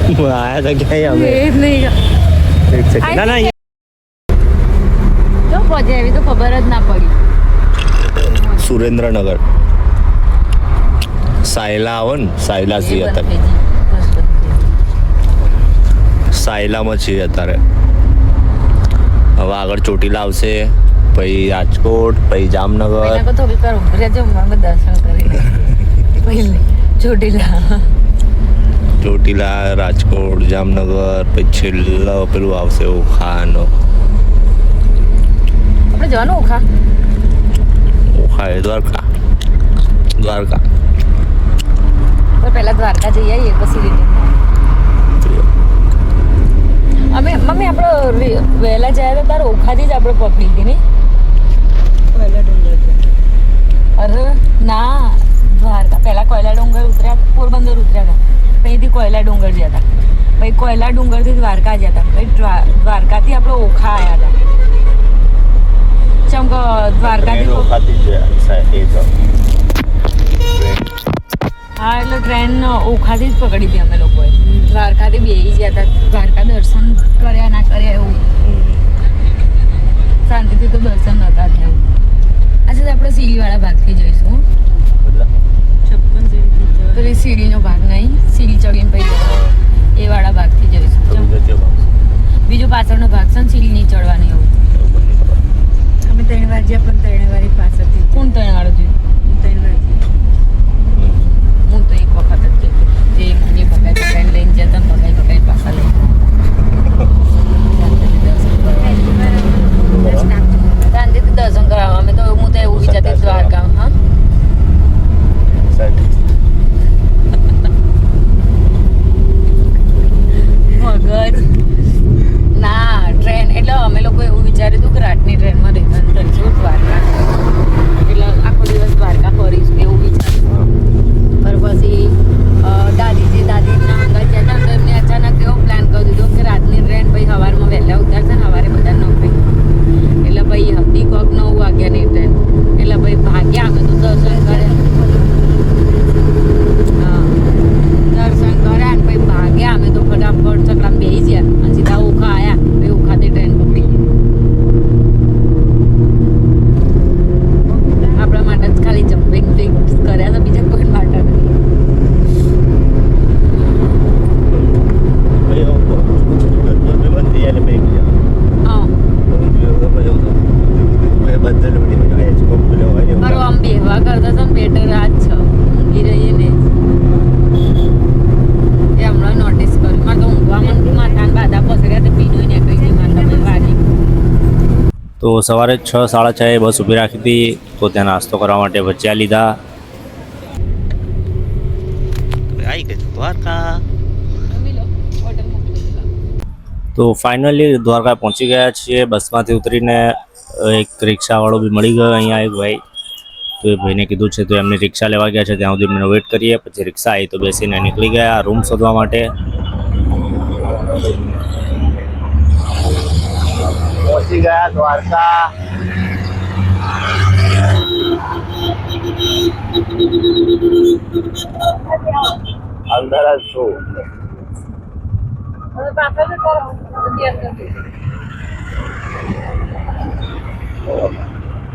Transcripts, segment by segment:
આયા તો ક્યાંય અમે એ જ નહીં એક સેકન્ડ ના ના જો પહોંચે એવી તો ખબર જ ના પડી. સુરેન્દ્રનગર સાયલા આવો ને સાયલા છીએ અત્યારે સાયલામાં છીએ અત્યારે હવે આગળ ચોટીલા આવશે પછી રાજકોટ પછી જામનગર થોડી વાર ઉભરે જો દર્શન કરી પહેલે ચોટીલા રાજકોટ જામનગર પછી છેલ્લો પેલું આવશે ઓખાનો આપણે જવાનું ઓખા ઓખા એ દ્વારકા તો પહેલા દ્વારકા જઈ આવીએ પછી રિટર્ન અમે મમ્મી આપણે વહેલા જાય તો તારે ઓખાથી જ આપણે પકડી હતી નહીં અરે ના દ્વારકા પહેલા કોયલા ડુંગર ઉતર્યા પોરબંદર ઉતર્યા હતા અહીંથી કોયલા ડુંગર ગયા હતા પછી કોયલા ડુંગરથી દ્વારકા ગયા હતા પછી દ્વારકાથી આપણે ઓખા આવ્યા હતા ચમ કે દ્વારકાથી હા એટલે ટ્રેન ઓખાથી જ પકડી હતી અમે લોકોએ દ્વારકાથી બેસી ગયા હતા દ્વારકા દર્શન કર્યા ના કર્યા એવું શાંતિથી તો દર્શન નતા થયા આજે આપણે સીડીવાળા ભાગથી જઈશું પેલી સીડીનો ભાગ નહીં સીડી ચડીને પછી એ વાળા ભાગથી જઈશું બીજો પાછળનો ભાગ છે ને સીડી નહીં ચડવાની એવું અમે 3 વાર જ્યાં પણ 3 વારી પાછળથી કોણ 3 વાળો જોયું 3 વાર હું તો એક વખત જ જે મને પકાઈ લઈને જતા પકાઈ પાછા લઈ શાંતિથી દર્શન કરાવવા અમે તો હું તો એવું વિચારતી દ્વારકા હા મગર ના ટ્રેન એટલે અમે લોકો એવું વિચાર્યું હતું કે રાતની ટ્રેનમાં રિટર્ન કરીશું દ્વારકા એટલે આખો દિવસ દ્વારકા ફરીશું એવું વિચાર્યું પર પછી દાદીના અંગલ જતા તો એમને અચાનક એવો પ્લાન કરી દીધો કે રાતની ટ્રેન પછી સવારમાં વહેલા ઉતારશે ને સવારે બધા નોકરી એટલે ભાઈ હતી કોક 9 વાગ્યાની ટ્રેન એટલે ભાઈ ભાગ્યા અમે તો દર્શન કર્યા હા દર્શન કર્યા ને પછી ભાગ્યા અમે તો ફટાફટ ચકડામાં બેસી ગયા અને સીધા ઓખા આવ્યા પછી ઓખાથી ટ્રેન પકડી આપણા માટે જ ખાલી જમ્પિંગ ફ્લિક્સ કર્યા હતા બીજા કોઈ માટે નહીં આમ બેહવા કરતા તો બેટર આ જ છે ઊંઘી રહીએ ને એ હમણાં નોટિસ કર્યું મારે તો ઊંઘવામાં માથાને બાધા પસર્યા તો પીનો નીકળી ગઈ માથા વાગી તો સવારે 6 સાડા 6 બસ ઊભી રાખી હતી તો ત્યાં નાસ્તો કરવા માટે ભજીયા લીધા આવી ગઈ દ્વારકા તો ફાઇનલી દ્વારકા પહોંચી ગયા છીએ બસમાંથી ઉતરીને એક રિક્ષાવાળો બી મળી ગયો અહીંયા એક ભાઈ તો એ ભાઈને કીધું છે તો એમની રિક્ષા લેવા ગયા છે ત્યાં સુધી એમને વેઇટ કરીએ પછી રિક્ષા આવી તો બેસીને નીકળી ગયા રૂમ શોધવા માટે પહોંચી ગયા દ્વારકા અંદર જ છું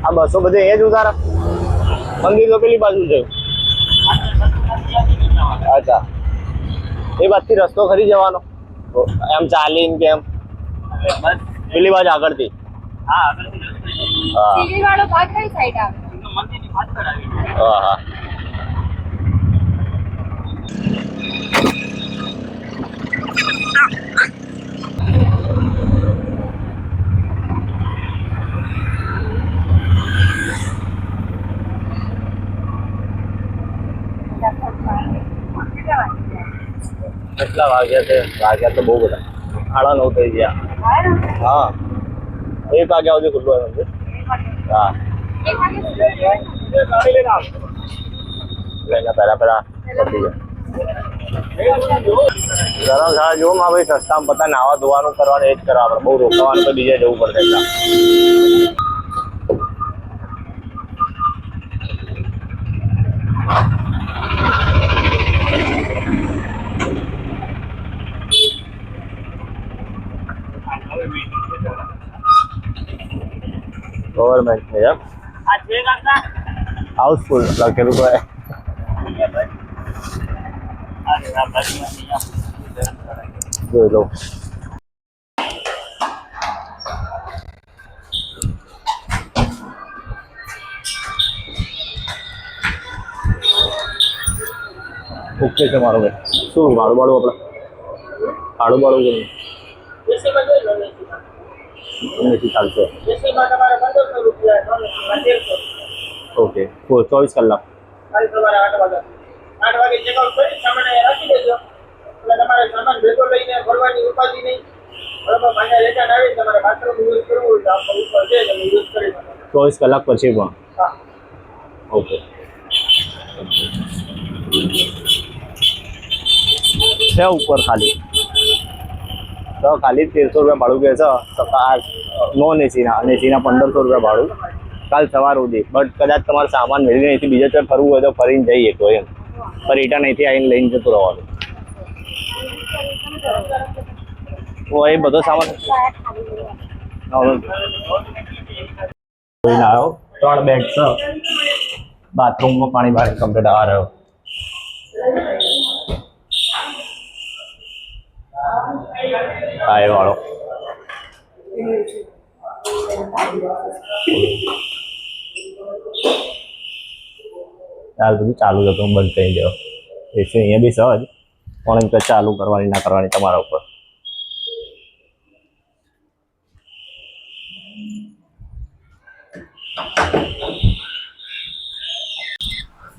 આ બસો બધે એ જ ઉતારા મંદિર તો પેલી બાજુ છે અચ્છા એ બાજુથી રસ્તો ખરી જવાનો એમ ચાલીને કેમ પેલી બાજુ આગળથી હા સીડીવાળો ભાગ કઈ સાઈડ આવે મંદિરની પાછળ આવી હા હા કેટલા વાગ્યા છે વાગ્યા તો બહુ બધા 9:30 થઈ ગયા હા 1 વાગ્યા સુધી ખુલ્લું હોય મંદિર હા પહેલા પતી ગયા ધર્મશાળા જો માં ભાઈ સસ્તામાં પતા નાવા ધોવાનું કરવાનું એ જ કરવા આપણે બહુ રોકવાનું તો બીજે જવું પડશે ગવર્મેન્ટ છે એમ હાઉસફુલ લખેલું હોય જોઈ લો ઓકે છે મારો ભાઈ શું ભાડું આપણે ભાડું નથી ચાલશે ઓકે 24 કલાક ચોવીસ કલાક પછી પણ ઓકે છે ઉપર ખાલી તો ખાલી 1300 રૂપિયા ભાડું કહે છે નોન એસીના અને એસીના 1500 રૂપિયા ભાડું કાલ સવાર સુધી બટ કદાચ તમારે સામાન મેળવીને અહીંથી બીજા ચોક ફરવું હોય તો ફરીને જઈએ તો એમ પણ રિટર્ન અહીંથી આવીને લઈને જતું રહેવાનું એ બધો સામાન આવ્યો 3 બેડ છે બાથરૂમમાં પાણી બહાર કમ્પ્લીટ આ રહ્યો હા એ વાળો ચાલ બધું ચાલુ જ હતું બંધ થઈ ગયો એસી અહીંયા બી સહજ પણ એમ કે ચાલુ કરવાની ના કરવાની તમારા ઉપર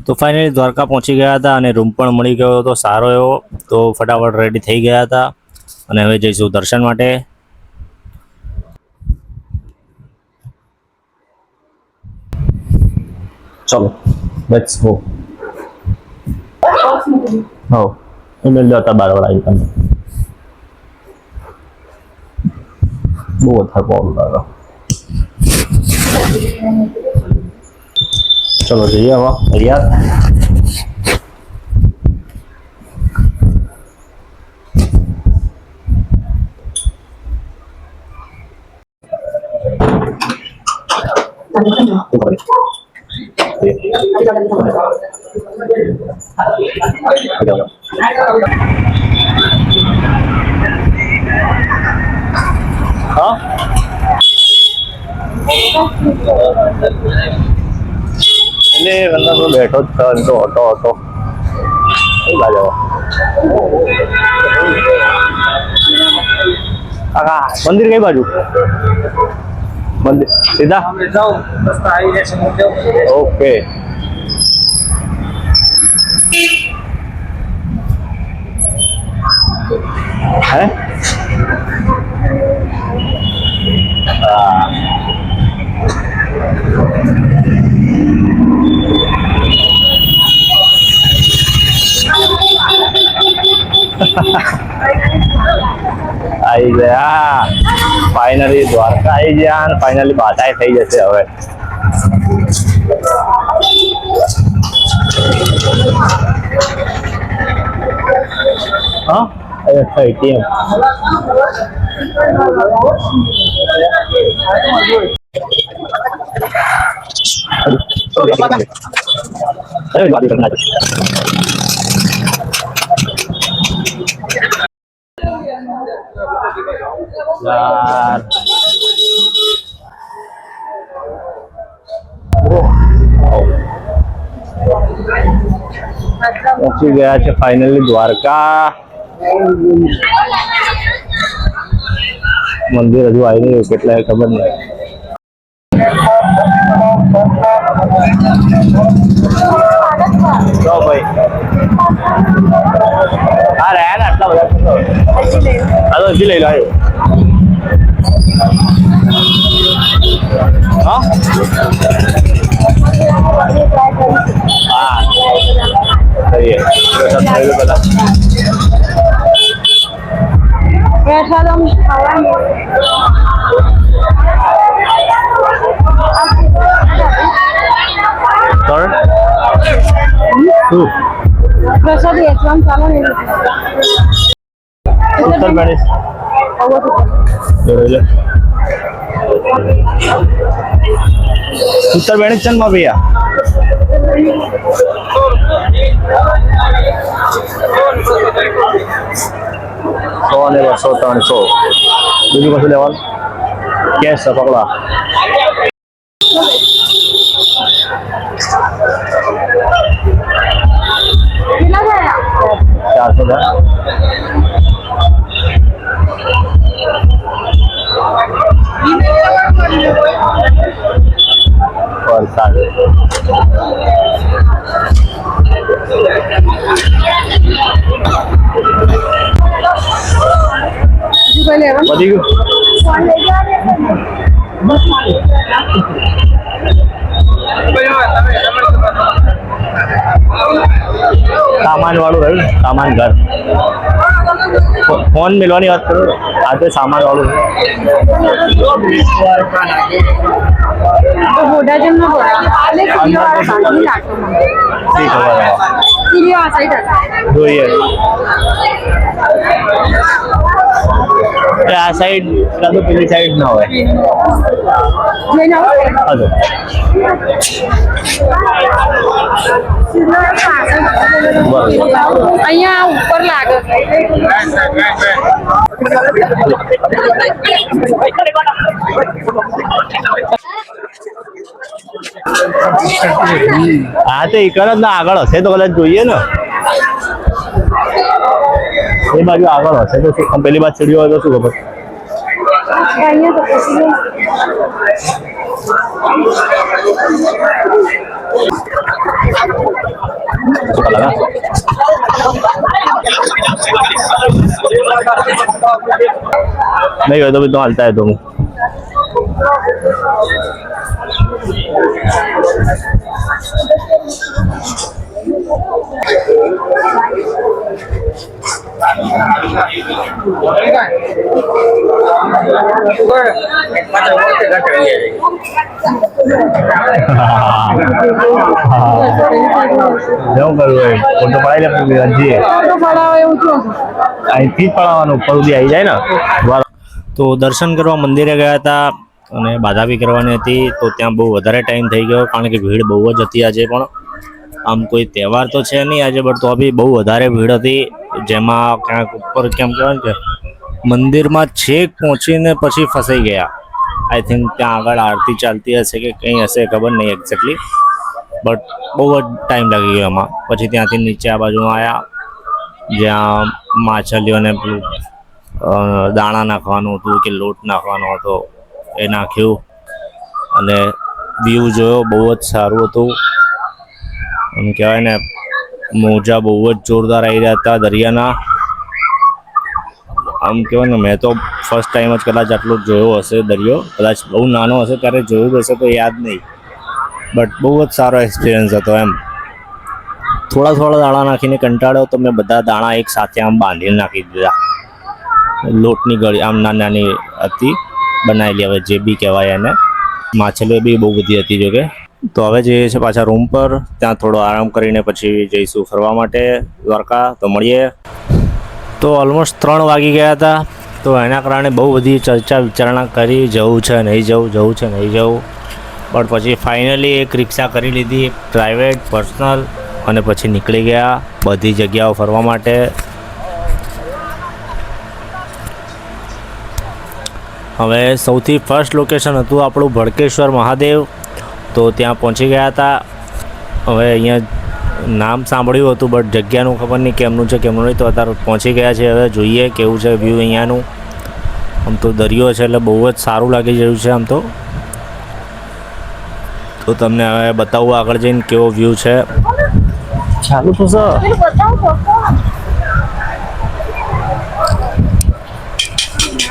તો ફાઇનલી દ્વારકા પહોંચી ગયા હતા અને રૂમ પણ મળી ગયો હતો સારો એવો તો ફટાફટ રેડી થઈ ગયા હતા અને હવે જઈશું દર્શન માટે ચલો લેટ્સ ગો હો ઈમેલ જતા બારવાળા આવી તમે બહુ વધારે પ્રોબ્લેમ લાગે ચલો જઈએ હવે તૈયાર હા એટલે અંદર તો બેઠો જ છે તો હતો કઈ બાજુ કાકા મંદિર કઈ બાજુ મંદિર સીધા ઓકે હે આવી ગયા ફાઇનલી દ્વારકા આવી ગયા અને ફાઇનલી બાધાઈ થઈ જશે હવે હા અચ્છા એટીએમ यार पहुंची गया है फाइनली द्वारका मंदिर हजू आई नहीं કેટલા ખબર નહીં તો ભાઈ આ રહ્યા ને આટલા બધા હાલો હજી લઈ લો આવ્યો હા હા સહી है બધા प्रसाद हम खाएंगे सर प्रसाद ये हम चालू नहीं उत्तर प्रदेश उत्तर बेणी चंद में भैया सौ ने 200-300 બીજું કશું લેવાનું કેશ છે પકડા કેટલા થયા 400 વરસાદ બીજું કઈ લેવાનું વધી ગયું ફોન લઈ સામાન વાળું રહ્યું ને સામાન ઘર ફોન મિલવાની વાત કરું આ તો સામાન વાળું તો બોડા જેમ ના બોડા આલે કિલો આ સાડી લાગતો મને શી ખબર હવે. કિલો આ સાઈડ જોઈએ આ સાઈડ કાં તો પેલી સાઈડ ના હોય લઈને આવો હજો અહીંયા ઉપર લાગે હા તો એકર જ ના આગળ હશે તો કદાચ જોઈએ ને એ બાજુ આગળ હશે તો શું પેલી બાજુ સીડીઓ હોય તો શું ખબર અહીંયા તો પછી नहीं हो तो भी तो हलता है तुम જવું કરવું હોય ફોટો પડાવી લે હજી તો પડાવે એવું શું અહીંથી જ પડાવવાનું ઉપર સુધી આવી જાય ને તો દર્શન કરવા મંદિરે ગયા હતા અને બાધા બી કરવાની હતી તો ત્યાં બહુ વધારે ટાઈમ થઈ ગયો કારણ કે ભીડ બહુ જ હતી આજે પણ આમ કોઈ તહેવાર તો છે નહીં આજે બટ તો બી બહુ વધારે ભીડ હતી જેમાં ક્યાંક ઉપર કેમ કહેવાય કે મંદિરમાં છેક પહોંચીને પછી ફસાઈ ગયા આઈ થિંક ત્યાં આગળ આરતી ચાલતી હશે કે કંઈ હશે ખબર નહીં એક્ઝેક્ટલી બટ બહુ જ ટાઈમ લાગી ગયો એમાં પછી ત્યાંથી નીચે આ બાજુમાં આવ્યા જ્યાં માછલીઓને પેલું દાણા નાખવાનું હતું કે લોટ નાખવાનો હતો એ નાખ્યું અને વ્યૂ જોયો બહુ જ સારું હતું એમ કહેવાય ને મોજા બહુ જ જોરદાર આવી રહ્યા હતા દરિયાના આમ કહેવાય ને મેં તો ફર્સ્ટ ટાઈમ જ કદાચ આટલું જોયો હશે દરિયો કદાચ બહુ નાનો હશે ત્યારે જોયું હશે તો યાદ નહીં બટ બહુ જ સારો એક્સપિરિયન્સ હતો એમ થોડા થોડા દાણા નાખીને કંટાળ્યો તો મેં બધા દાણા એક સાથે આમ બાંધીને નાખી દીધા લોટની ગળી આમ નાની હતી બનાવેલી હવે જે બી કહેવાય એને માછલીઓ બી બહુ બધી હતી જોકે તો હવે જઈએ છીએ પાછા રૂમ પર ત્યાં થોડો આરામ કરીને પછી જઈશું ફરવા માટે દ્વારકા તો મળીએ તો ઓલમોસ્ટ 3 વાગી ગયા હતા તો એના કારણે બહુ બધી ચર્ચા વિચારણા કરી જવું છે નહીં જવું જવું છે નહીં જવું પણ પછી ફાઇનલી એક રિક્ષા કરી લીધી પ્રાઇવેટ પર્સનલ અને પછી નીકળી ગયા બધી જગ્યાઓ ફરવા માટે હવે સૌથી ફર્સ્ટ લોકેશન હતું આપણું ભડકેશ્વર મહાદેવ તો ત્યાં પહોંચી ગયા હતા હવે અહીંયા નામ સાંભળ્યું હતું બટ જગ્યાનું ખબર નહીં કેમનું છે કેમનું નહીં તો અત્યારે પહોંચી ગયા છે હવે જોઈએ કેવું છે વ્યૂ અહીંયાનું આમ તો દરિયો છે એટલે બહુ જ સારું લાગી રહ્યું છે આમ તો તમને હવે બતાવું આગળ જઈને કેવો વ્યૂ છે ચાલુ તો સર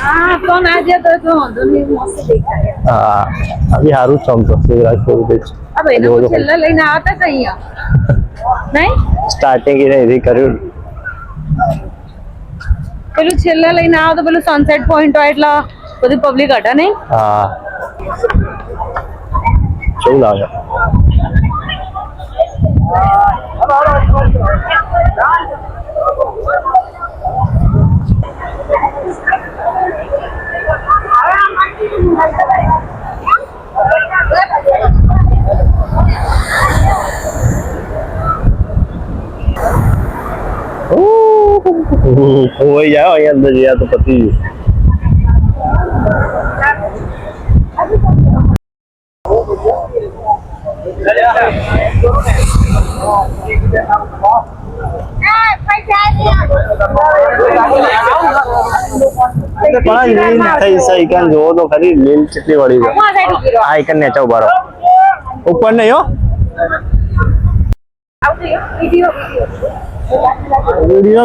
हाँ तो ना जे तो दोनों मस्त दिखाया हाँ अभी हारू चमतो शिवराजपुर बीच अब એને કોઈ છેલ્લા લઈને આવતા કઈ નહીં સ્ટાર્ટિંગ એને એથી કર્યું પેલું છેલ્લા લઈને આવો તો પેલું સનસેટ પોઈન્ટ હોય એટલે બધી પબ્લિક હટા નહીં હા કેવું લાગે ખોવાઈ જાઓ અહીંયા અંદર ગયા તો પતી ગયું. પણ લીલ થઈ સાયકલ જોવો તો ખરી લીલ કેટલી વળી છે. આ આઈકન ને ચાવ બારો ઉપર નહીં હો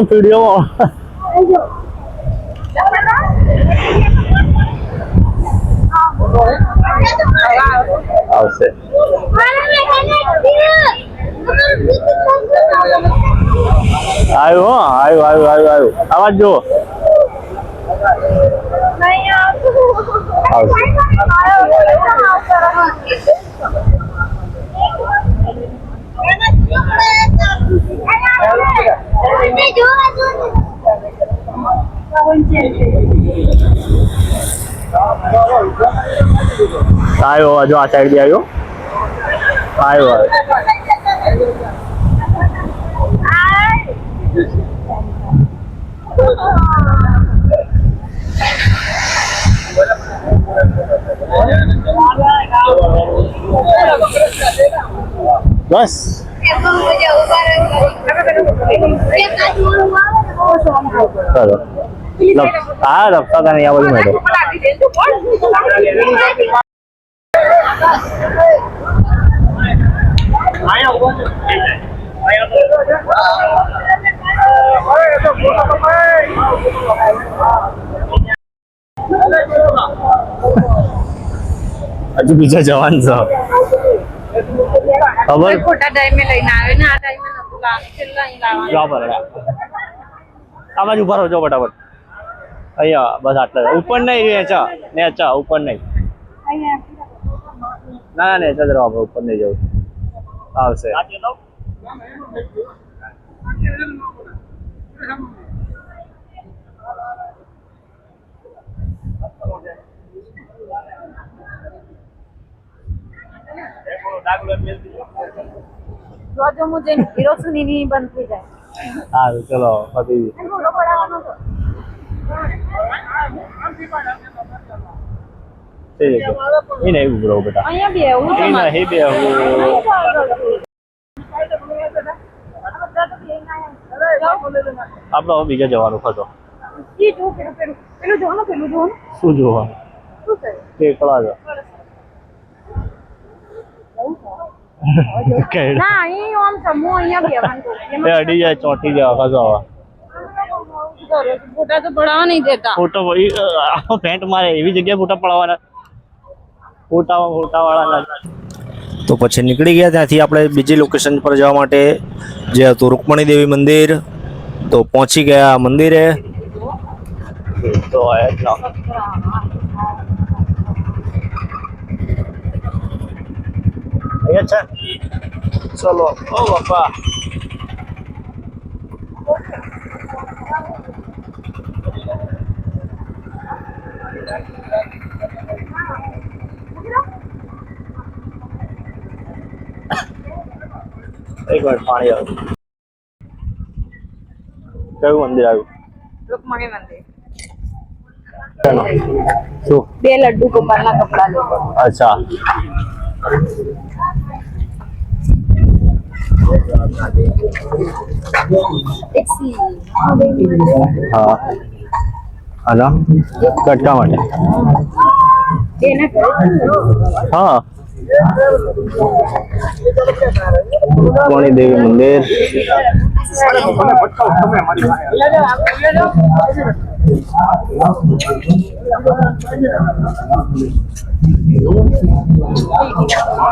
વિડીયો આવશે. આવ્યો હો આવ્યો આવાજ જો આવશે. આવ્યો જો આ સાઈડ થી આવ્યો બસ ચલો હા રફતા તને આ બધું મેળો હજુ બીજા જવાન છે ખબર ખોટા ટાઈમે લઈને આવે ને આ ટાઈમે નતું લાવવાનું છેલ્લા અહીં લાવવાનું જાઓ પર આ બાજુ ઉભા રહો જો ફટાફટ અહીંયા બસ આટલા ઉપર નહીં નેચા ઉપર નહીં ના નેચા જ રહો આપણે ઉપર નહીં જવું આવશે જો મુજે હીરો સુની બંધ થઈ જાય સારું ચલો પતી એ નહીં ઉભરો બેટા અહીંયા બી એવું એ નહીં બે આપણે હવે બીજા જવાનું ખતો પેલું જોવાનું શું જોવાનું શું છે એકલા જ ના અહીં આમ સમૂહ અહીંયા બેવાનું એ અડી જાય ચોટી જાય કશો હવે ફોટા તો પડાવવા નહીં દેતા ફોટો પેન્ટ મારે એવી જગ્યાએ ફોટા પડાવવાના ફોટા વાળા તો પછી નીકળી ગયા ત્યાંથી આપણે બીજી લોકેશન પર જવા માટે જે હતું રૂકમણી દેવી મંદિર તો પહોંચી ગયા મંદિરે તો એટલા અહીંયા છે ચલો ઓ બાપા એક મિનિટ પાણી આવ્યું કયું મંદિર આવ્યું રૂકમણી મંદિર શું 2 લડ્ડુ ગોપાલના કપડા લેવો અચ્છા હા અલા કટકા માટે હા રૂકમણી દેવી મંદિર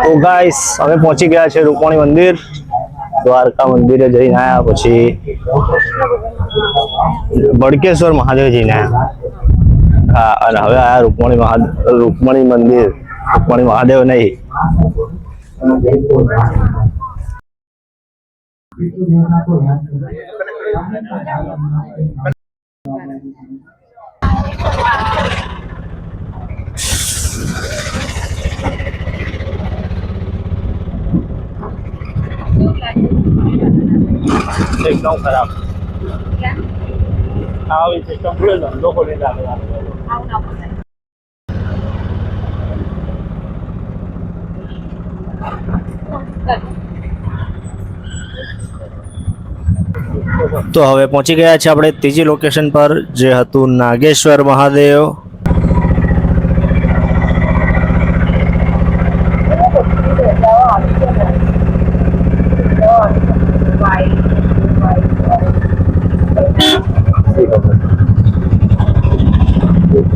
તો ગાઈસ અમે પહોંચી ગયા છે રૂકમણી મંદિર દ્વારકા મંદિરે જઈને આવ્યા પછી બળકેશ્વર મહાદેવ જઈને આવ્યા હા અને હવે આયા રૂકમણી મંદિર રૂકમણી મહાદેવ નહીં एकदम खराब આવી સિસ્ટમ ખુલે ધંધો ખોલી રાખે. તો હવે પહોંચી ગયા છે આપણે ત્રીજી લોકેશન પર, જે હતું નાગેશ્વર મહાદેવ.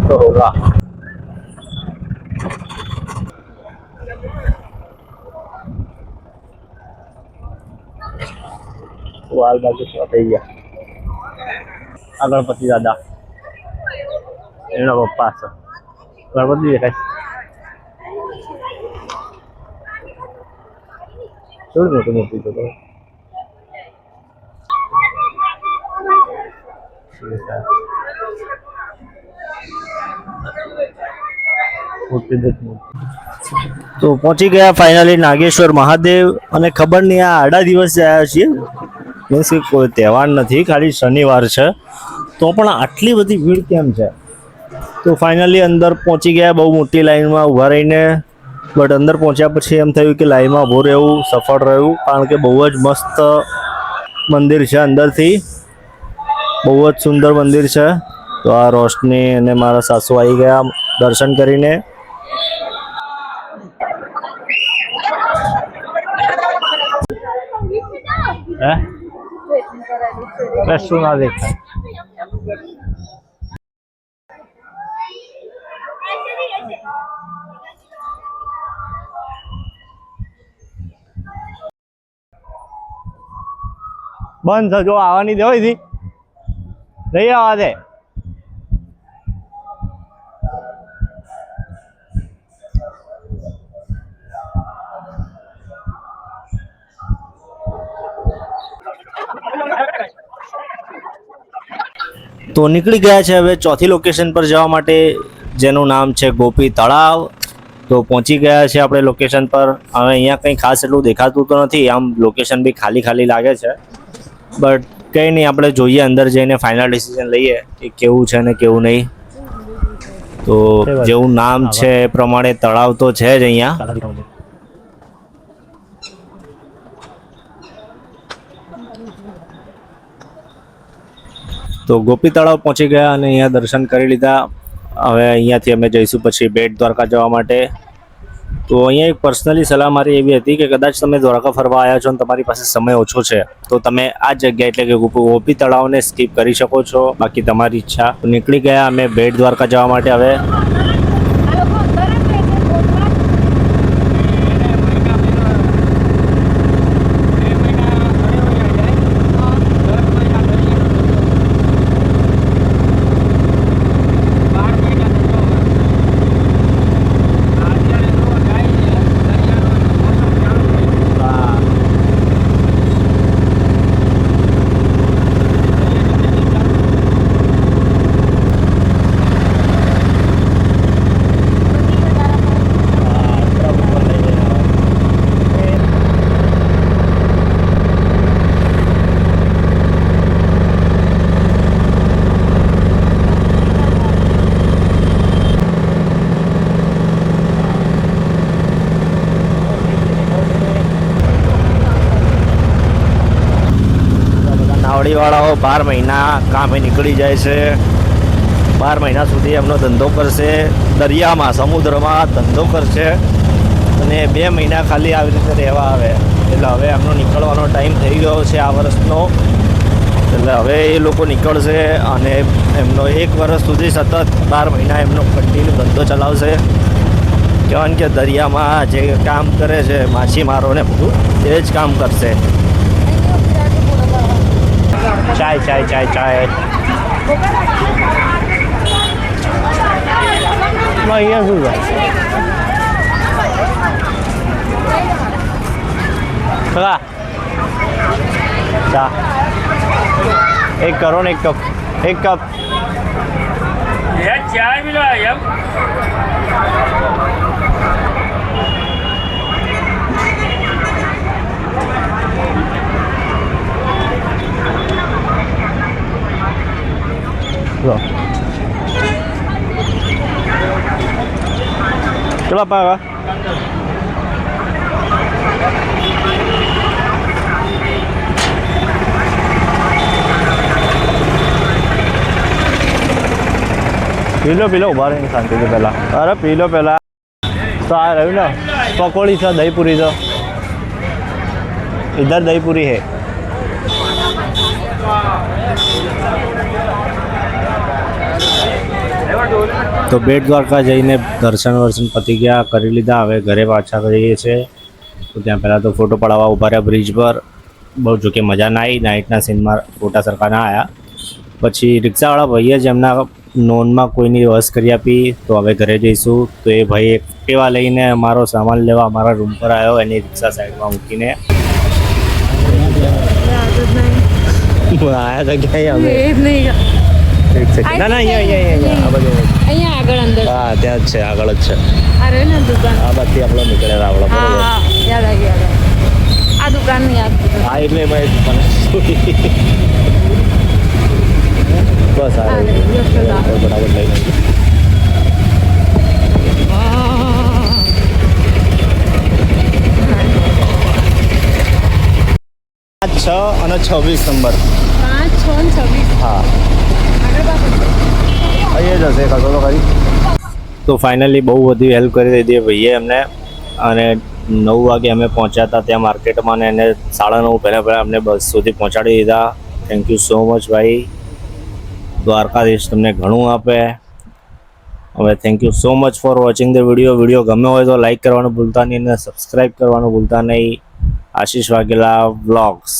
તો હોગા વાલ બાજુ થઈ ગયા. આ ગણપતિ દાદા એના પપ્પા છે. ગણપતિ દેખાય થોડું મોટું મોટું તો તો પહોંચી ગયા ફાઇનલી નાગેશ્વર મહાદેવ. અને ખબર નહીં આ આડા દિવસે આવ્યા છીએ, મીન્સ કે કોઈ તહેવાર નથી, ખાલી શનિવાર છે, તો પણ આટલી બધી ભીડ કેમ છે? તો ફાઇનલી અંદર પહોંચી ગયા બહુ મોટી લાઈનમાં ઊભા રહીને. બટ અંદર પહોંચ્યા પછી એમ થયું કે લાઈનમાં ઊભું રહેવું સફળ રહ્યું, કારણ કે બહુ જ મસ્ત મંદિર છે. અંદરથી બહુ જ સુંદર મંદિર છે. તો આ રોશની અને મારા સાસુ આવી ગયા દર્શન કરીને. હે કશું ના દેખાય. બંધ થજો, આવવાની દેવાય હતી નહીં આવવા દે. તો નીકળી ગયા છે હવે ચોથી લોકેશન પર જવા માટે, જેનું નામ છે ગોપી તળાવ. તો પહોંચી ગયા છે આપણે લોકેશન પર. હવે અહીંયા કંઈ ખાસ એટલું દેખાતું તો નથી, આમ લોકેશન બી ખાલી ખાલી લાગે છે. બટ કંઈ નહીં, આપણે જોઈએ અંદર જઈને ફાઇનલ ડિસિઝન લઈએ કે કેવું છે ને કેવું નહીં. તો જેવું નામ છે એ પ્રમાણે તળાવ તો છે જ અહીંયા. તો ગોપી તળાવ પહોંચી ગયા અને અહીંયા દર્શન કરી લીધા. હવે અહીંયાથી અમે જઈશું પછી બેટ દ્વારકા જવા માટે. તો અહીંયા એક પર્સનલી સલાહ મારી એવી હતી કે કદાચ તમે દ્વારકા ફરવા આવ્યા છો અને તમારી પાસે સમય ઓછો છે, તો તમે આ જગ્યા એટલે કે ગોપી તળાવને સ્કીપ કરી શકો છો, બાકી તમારી ઈચ્છા. નીકળી ગયા અમે બેટ દ્વારકા જવા માટે. હવે નાવડીવાળાઓ 12 મહિના કામે નીકળી જાય છે. 12 મહિના સુધી એમનો ધંધો કરશે, દરિયામાં સમુદ્રમાં ધંધો કરશે, અને 2 મહિના ખાલી આવી રીતે રહેવા આવે. એટલે હવે એમનો નીકળવાનો ટાઈમ થઈ ગયો છે આ વર્ષનો. એટલે હવે એ લોકો નીકળશે અને એમનો 1 વર્ષ સુધી સતત 12 મહિના એમનો કન્ટિન્યુ ધંધો ચલાવશે. કહેવાય કે દરિયામાં જે કામ કરે છે માછીમારોને બધું એ જ કામ કરશે. ચાય ચાય ચાય ચાય અહીંયા શું છે? ચા 1 કરો ને 1 કપ ચાય મિલા એમ. લો કેટલા પાકા પી લો ઉભા રહીને શાંતિથી પહેલાં અરે પી લો પહેલાં તો આ રહ્યું ને પકોડી છે દહીં પૂરી છે इधर दही पूरी है તો બેટ દ્વારકા જઈને દર્શન પતી ગયા કરી લીધા હવે ઘરે પાછા જઈએ છીએ તો ત્યાં પહેલાં તો ફોટો પડાવવા ઊભા રહ્યા બ્રિજ પર બહુ જોકે મજા ના આવી નાઇટના સીનમાં ફોટા સરખા ના આવ્યા પછી રિક્ષાવાળા ભાઈએ જ એમના નોનમાં કોઈની વસ કરી આપી તો હવે ઘરે જઈશું તો એ ભાઈ એક્ટિવા લઈને મારો સામાન લેવા અમારા રૂમ પર આવ્યો એની રિક્ષા સાઈડમાં મૂકીને આયા તો ક્યાંય અમે એ જ નહીં એક સેકન્ડ ના ના અહીંયા આ બધું અહીંયા આગળ અંદર હા ત્યાં જ છે આગળ જ છે આ રહ્યું ને દુકાન આ બાજુથી આપણે નીકળેલા આપણે હા બરોબર હા યાદ આવી યાદ આવી આ દુકાન યાદ હા એટલે એમાં એક દુકાન બસ આ બરાબર લઈ લઈએ 6 અને 26 નંબર 5, 6 અને 26 હા આગળ પાછળ અહીંયા જશે ખસો તો ખરી તો ફાઇનલી બહુ બધી હેલ્પ કરી દીધી ભાઈએ અમને અને 9 વાગે અમે પહોંચ્યા હતા ત્યાં માર્કેટમાં ને એને 9:30 પહેલાં અમને બસ સુધી પહોંચાડી દીધા થેન્ક યુ સો મચ ભાઈ દ્વારકાધીશ તમને ઘણું આપે હવે thank you so much for watching the video ગમે હોય તો લાઈક કરવાનું ભૂલતા નહીં અને સબસ્ક્રાઈબ કરવાનું ભૂલતા નહીં આશીષ વાઘેલા વ્લોગ્સ